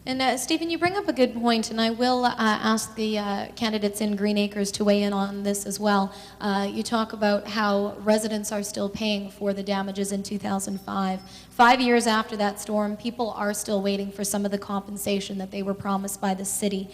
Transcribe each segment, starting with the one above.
And Stephen, you bring up a good point, and I will ask the candidates in Green Acres to weigh in on this as well. You talk about how residents are still paying for the damages in 2005. 5 years after that storm, people are still waiting for some of the compensation that they were promised by the city.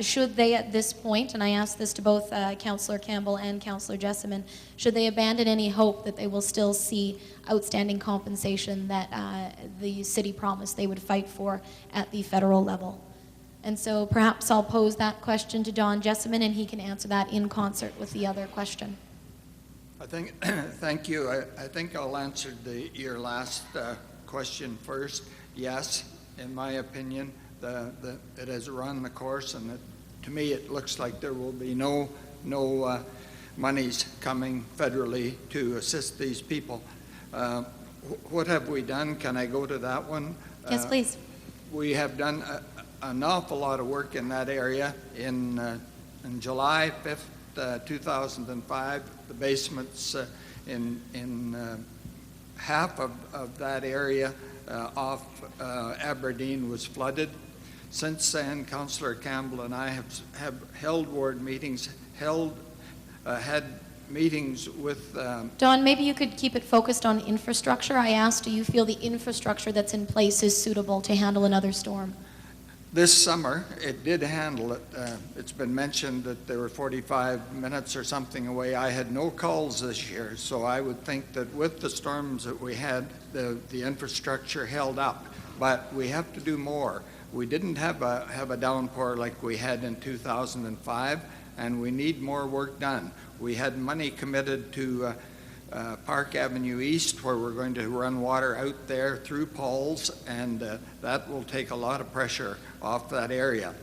Should they at this point, and I ask this to both Councillor Campbell and Councillor Jessamine, should they abandon any hope that they will still see outstanding compensation that the city promised they would fight for at the federal level? And so perhaps I'll pose that question to Don Jessamine, and he can answer that in concert with the other question. I think, thank you. I think I'll answer your last question first. Yes, in my opinion, it has run the course, and to me it looks like there will be no monies coming federally to assist these people. What have we done? Can I go to that one? Yes, please. We have done an awful lot of work in that area. In July 5th, 2005, the basements in half of that area off Aberdeen was flooded. Since then, Councillor Campbell and I have held ward meetings, had meetings with... Don, maybe you could keep it focused on infrastructure. I asked, do you feel the infrastructure that's in place is suitable to handle another storm? This summer, it did handle it. It's been mentioned that there were 45 minutes or something away. I had no calls this year, so I would think that with the storms that we had, the infrastructure held up. But we have to do more. We didn't have a downpour like we had in 2005, and we need more work done. We had money committed to Park Avenue East, where we're going to run water out there through Paul's, and that will take a lot of pressure off that area.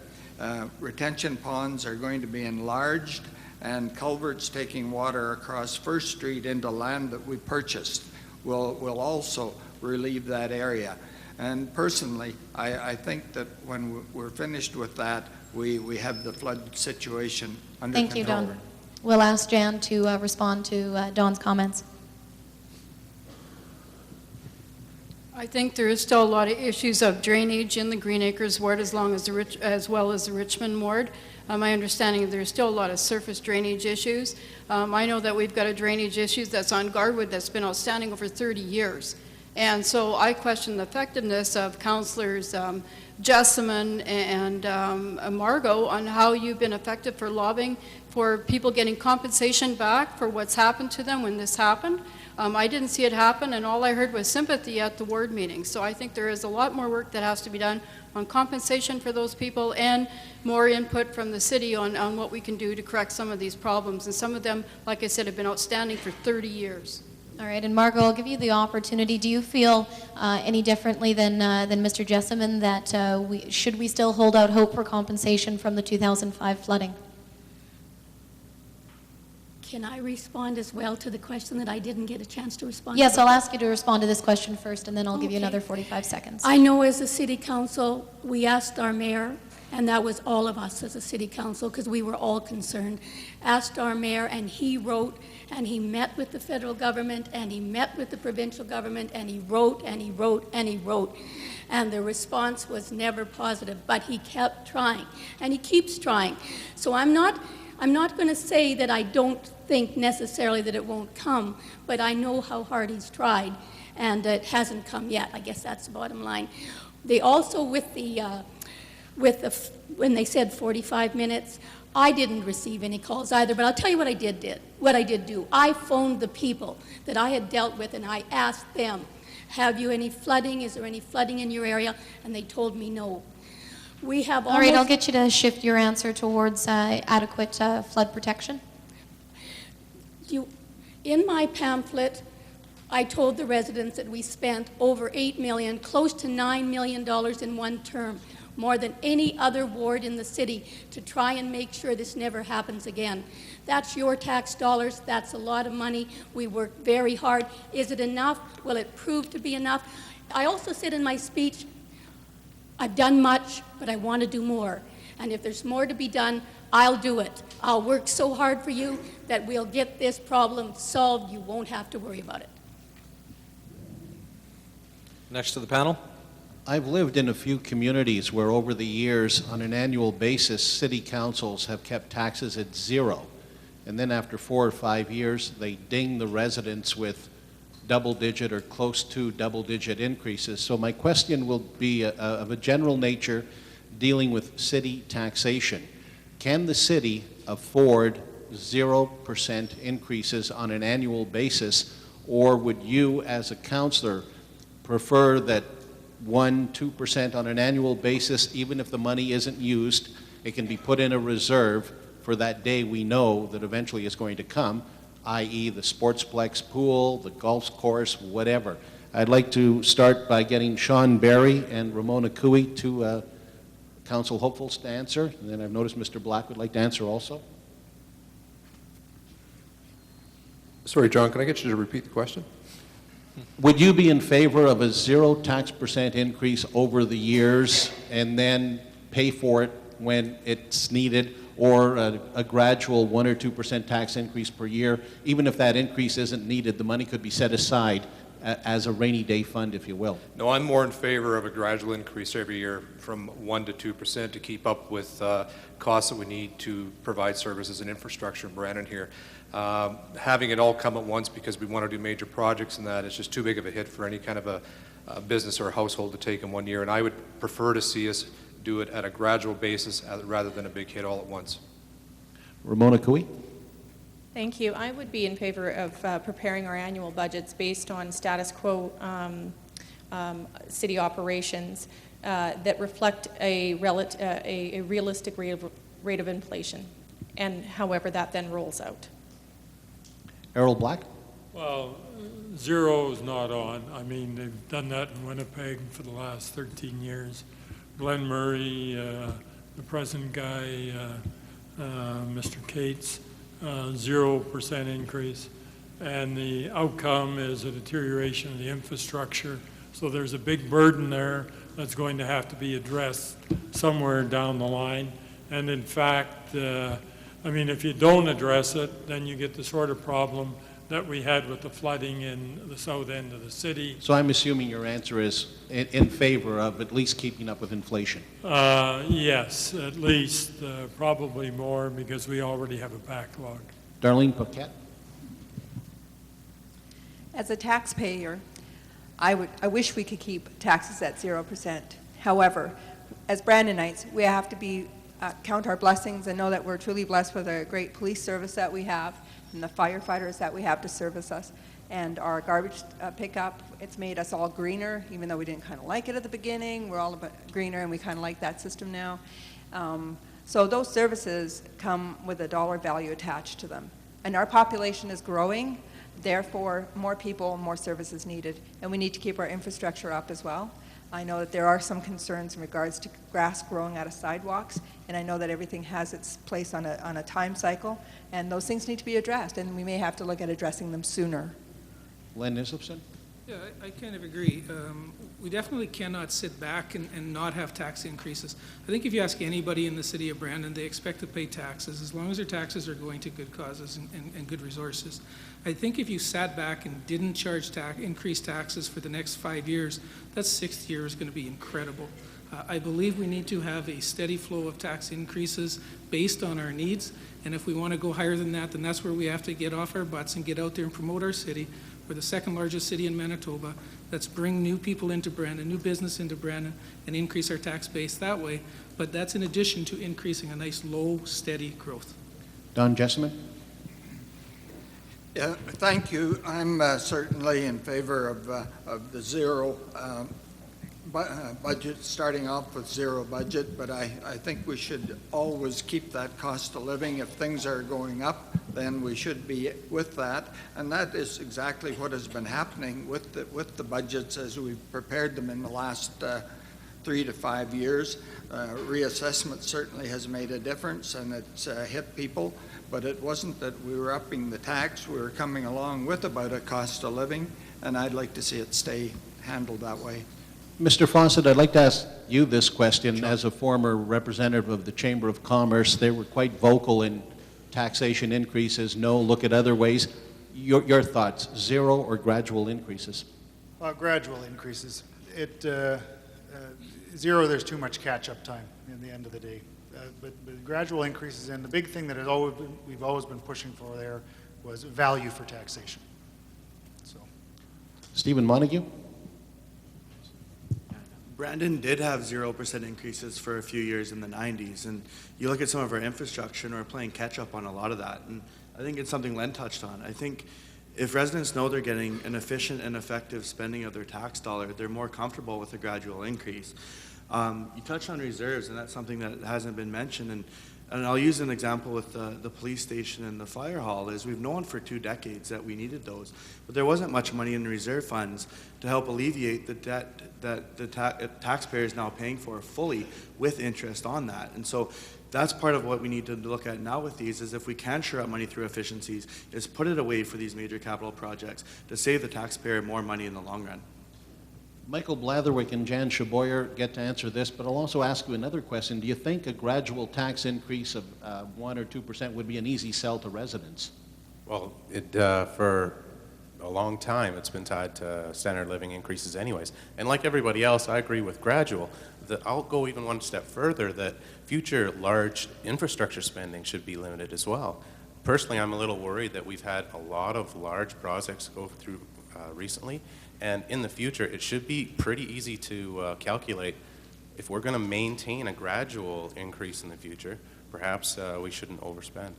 Retention ponds are going to be enlarged, and culverts taking water across First Street into land that we purchased will also relieve that area. And personally, I think that when we're finished with that, we have the flood situation under control. Thank you, Don. We'll ask Jan to respond to Don's comments. I think there is still a lot of issues of drainage in the Green Acres ward as well as the Richmond ward. My understanding is there's still a lot of surface drainage issues. I know that we've got a drainage issue that's on Garwood that's been outstanding over 30 years. And so I question the effectiveness of Councillors Jessamine and Margot on how you've been effective for lobbying for people getting compensation back for what's happened to them when this happened. I didn't see it happen, and all I heard was sympathy at the ward meeting. So I think there is a lot more work that has to be done on compensation for those people and more input from the city on what we can do to correct some of these problems. And some of them, like I said, have been outstanding for 30 years. All right, and Margot, I'll give you the opportunity. Do you feel any differently than Mr. Jessamine that should we still hold out hope for compensation from the 2005 flooding? Can I respond as well to the question that I didn't get a chance to respond Yes, to? I'll ask you to respond to this question first, and then I'll give you another 45 seconds. I know as a city council, we asked our mayor, and that was all of us as a city council, because we were all concerned, asked our mayor, and he wrote, and he met with the federal government, and he met with the provincial government, and he wrote, and he wrote, and he wrote. And the response was never positive, but he kept trying, and he keeps trying. So I'm not going to say that I don't think necessarily that it won't come, but I know how hard he's tried, and it hasn't come yet. I guess that's the bottom line. They also, when they said 45 minutes, I didn't receive any calls either, but I'll tell you what I did do. I phoned the people that I had dealt with, and I asked them, have you any flooding? Is there any flooding in your area? And they told me no. We have All right, I'll get you to shift your answer towards adequate flood protection. In my pamphlet, I told the residents that we spent over $8 million, close to $9 million in one term, more than any other ward in the city, to try and make sure this never happens again. That's your tax dollars. That's a lot of money. We worked very hard. Is it enough? Will it prove to be enough? I also said in my speech, I've done much, but I want to do more. And if there's more to be done, I'll do it. I'll work so hard for you that we'll get this problem solved. You won't have to worry about it. Next to the panel. I've lived in a few communities where over the years, on an annual basis, city councils have kept taxes at zero. And then after 4 or 5 years, they ding the residents with double-digit or close to double-digit increases. So my question will be of a general nature dealing with city taxation. Can the city afford 0% increases on an annual basis, or would you, as a councillor, prefer that 1-2% on an annual basis, even if the money isn't used, it can be put in a reserve for that day we know that eventually is going to come, i.e. the sportsplex pool, the golf course, whatever. I'd like to start by getting Sean Barry and Ramona Cooey, two council hopefuls, to answer. And then I've noticed Mr. Black would like to answer also. Sorry, John, can I get you to repeat the question? Would you be in favor of a 0 tax percent increase over the years and then pay for it when it's needed, or a gradual 1 or 2% tax increase per year? Even if that increase isn't needed, the money could be set aside as a rainy day fund, if you will. No, I'm more in favor of a gradual increase every year from 1 to 2% to keep up with costs that we need to provide services and infrastructure in Brandon here. Having it all come at once because we want to do major projects and that is just too big of a hit for any kind of a business or a household to take in 1 year. And I would prefer to see us do it at a gradual basis rather than a big hit all at once. Ramona Cooey? Thank you. I would be in favor of preparing our annual budgets based on status quo city operations that reflect a realistic rate of inflation, and however that then rolls out. Errol Black? Well, 0 is not on. I mean, they've done that in Winnipeg for the last 13 years. Glenn Murray, the present guy, Mr. Cates, 0% increase. And the outcome is a deterioration of the infrastructure. So there's a big burden there that's going to have to be addressed somewhere down the line. And in fact, I mean, if you don't address it, then you get the sort of problem that we had with the flooding in the south end of the city. So I'm assuming your answer is in favor of at least keeping up with inflation. Yes, at least, probably more, because we already have a backlog. Darlene Paquette? As a taxpayer, I wish we could keep taxes at 0%. However, as Brandonites, we have to count our blessings and know that we're truly blessed with a great police service that we have and the firefighters that we have to service us. And our garbage pickup, it's made us all greener, even though we didn't kind of like it at the beginning. We're all about greener, and we kind of like that system now. So those services come with a dollar value attached to them. And our population is growing, therefore more people, more services needed. And we need to keep our infrastructure up as well. I know that there are some concerns in regards to grass growing out of sidewalks, and I know that everything has its place on a time cycle, and those things need to be addressed, and we may have to look at addressing them sooner. Len Isopson? Yeah, I kind of agree. We definitely cannot sit back and not have tax increases. I think if you ask anybody in the city of Brandon, they expect to pay taxes as long as their taxes are going to good causes and good resources. I think if you sat back and didn't charge increased taxes for the next 5 years, that 6th year is going to be incredible. I believe we need to have a steady flow of tax increases based on our needs, and if we want to go higher than that, then that's where we have to get off our butts and get out there and promote our city. We're the 2nd largest city in Manitoba. Let's bring new people into Brandon, new business into Brandon, and increase our tax base that way. But that's in addition to increasing a nice, low, steady growth. Don Jessamine? Yeah, thank you. I'm certainly in favor of the 0 budget, starting off with 0 budget, but I think we should always keep that cost of living. If things are going up, then we should be with that, and that is exactly what has been happening with the budgets as we've prepared them in the last 3 to 5 years. Reassessment certainly has made a difference, and it's hit people, but it wasn't that we were upping the tax. We were coming along with about a cost of living, and I'd like to see it stay handled that way. Mr. Fawcett, I'd like to ask you this question. Sure. As a former representative of the Chamber of Commerce, they were quite vocal in taxation increases. No, look at other ways. Your thoughts, 0 or gradual increases? Gradual increases. zero, there's too much catch-up time in the end of the day. But gradual increases, and the big thing that we've always been pushing for there was value for taxation. So, Stephen Montague? Brandon did have 0% increases for a few years in the 90s, and you look at some of our infrastructure and we're playing catch up on a lot of that, and I think it's something Len touched on. I think if residents know they're getting an efficient and effective spending of their tax dollar, they're more comfortable with a gradual increase. You touched on reserves, and that's something that hasn't been mentioned, and I'll use an example with the police station and the fire hall. Is we've known for 2 decades that we needed those, but there wasn't much money in the reserve funds to help alleviate the debt that the taxpayer is now paying for fully with interest on that. And so that's part of what we need to look at now with these, is if we can shore up money through efficiencies, is put it away for these major capital projects to save the taxpayer more money in the long run. Michael Blatherwick and Jan Chaboyer get to answer this, but I'll also ask you another question. Do you think a gradual tax increase of 1 or 2% would be an easy sell to residents? Well, for a long time, it's been tied to standard living increases anyways. And like everybody else, I agree with gradual. I'll go even one step further, that future large infrastructure spending should be limited as well. Personally, I'm a little worried that we've had a lot of large projects go through recently, and in the future, it should be pretty easy to calculate if we're going to maintain a gradual increase in the future. Perhaps we shouldn't overspend.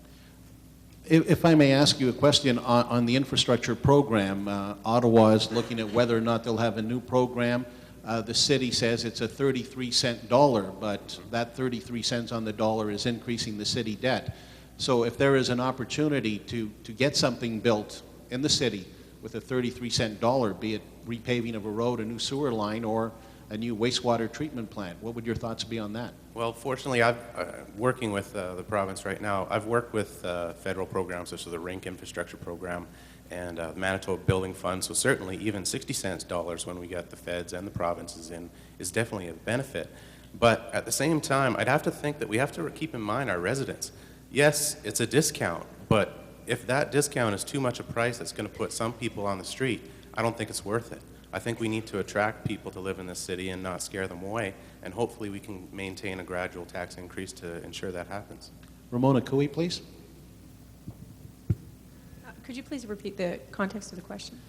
If I may ask you a question on the infrastructure program, Ottawa is looking at whether or not they'll have a new program. The city says it's a 33-cent dollar, but that 33 cents on the dollar is increasing the city debt. So if there is an opportunity to get something built in the city with a 33-cent dollar, be it repaving of a road, a new sewer line, or a new wastewater treatment plant, what would your thoughts be on that? Well, fortunately, I'm working with the province right now. I've worked with federal programs such as the RINC infrastructure program and Manitoba Building Fund, so certainly even 60 cents dollars when we get the feds and the provinces in is definitely a benefit. But at the same time, I'd have to think that we have to keep in mind our residents. Yes, it's a discount, but if that discount is too much a price that's going to put some people on the street, I don't think it's worth it. I think we need to attract people to live in this city and not scare them away, and hopefully we can maintain a gradual tax increase to ensure that happens. Ramona Cooey, please. Could you please repeat the context of the question?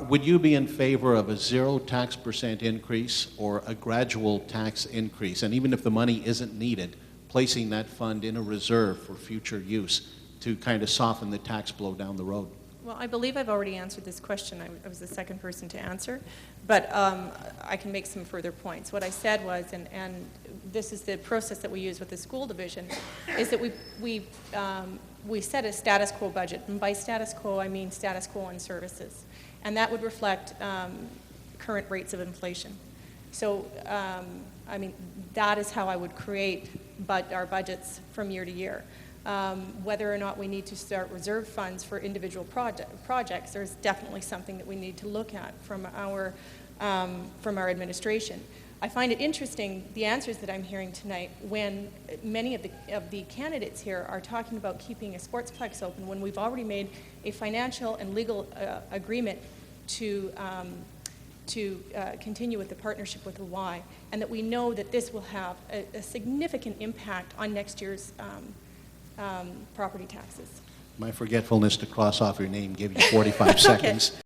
Would you be in favor of a 0 tax % increase or a gradual tax increase? And even if the money isn't needed, placing that fund in a reserve for future use to kind of soften the tax blow down the road? Well, I believe I've already answered this question. I was the second person to answer, but I can make some further points. What I said was, and this is the process that we use with the school division, is that we set a status quo budget, and by status quo I mean status quo on services, and that would reflect current rates of inflation. So, I mean, that is how I would create our budgets from year to year. Whether or not we need to start reserve funds for individual projects, there's definitely something that we need to look at from our administration. I find it interesting, the answers that I'm hearing tonight, when many of the candidates here are talking about keeping a sportsplex open when we've already made a financial and legal agreement to continue with the partnership with the Y, and that we know that this will have a significant impact on next year's property taxes. My forgetfulness to cross off your name gave you 45 seconds.